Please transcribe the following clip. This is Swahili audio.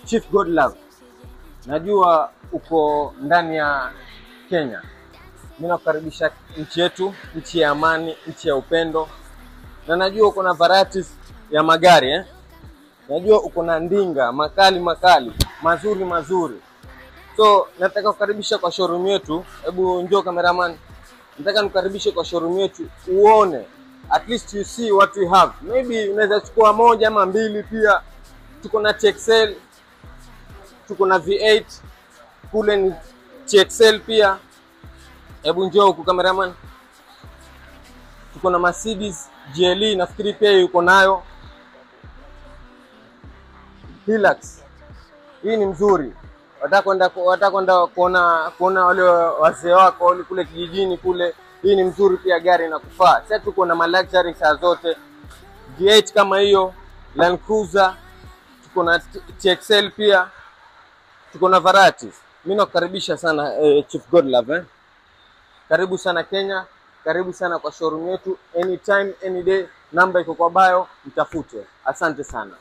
Chief Godlove, najua uko ndani ya Kenya. Mimi nakukaribisha nchi yetu, nchi ya amani, nchi ya upendo. Na najua uko na varieties ya magari Najua uko na ndinga makali mazuri. So nataka kukaribisha kwa showroom yetu. Hebu njoo cameraman. Nataka nikukaribishe kwa showroom yetu uone. At least you see what we have. Maybe unaweza chukua moja ama mbili pia. Tuko na TXL, tuko na V8, kule ni TXL pia. Hebu njoo huku cameraman. Tuko na Mercedes GLE, nafikiri pia yuko nayo. Hilux. Hii ni mzuri. Watakwenda kuona wale wazee wako wale kule kijijini kule. Hii ni mzuri pia, gari inakufaa. Sasa tuko na luxury saa zote. V8 kama hiyo, Land Cruiser, tuko na TXL pia. Tuko na varieties. Mimi nakukaribisha sana Chief Godlove. Karibu sana Kenya, karibu sana kwa showroom yetu. Anytime, any day, namba iko kwa bio, mtafute. Asante sana.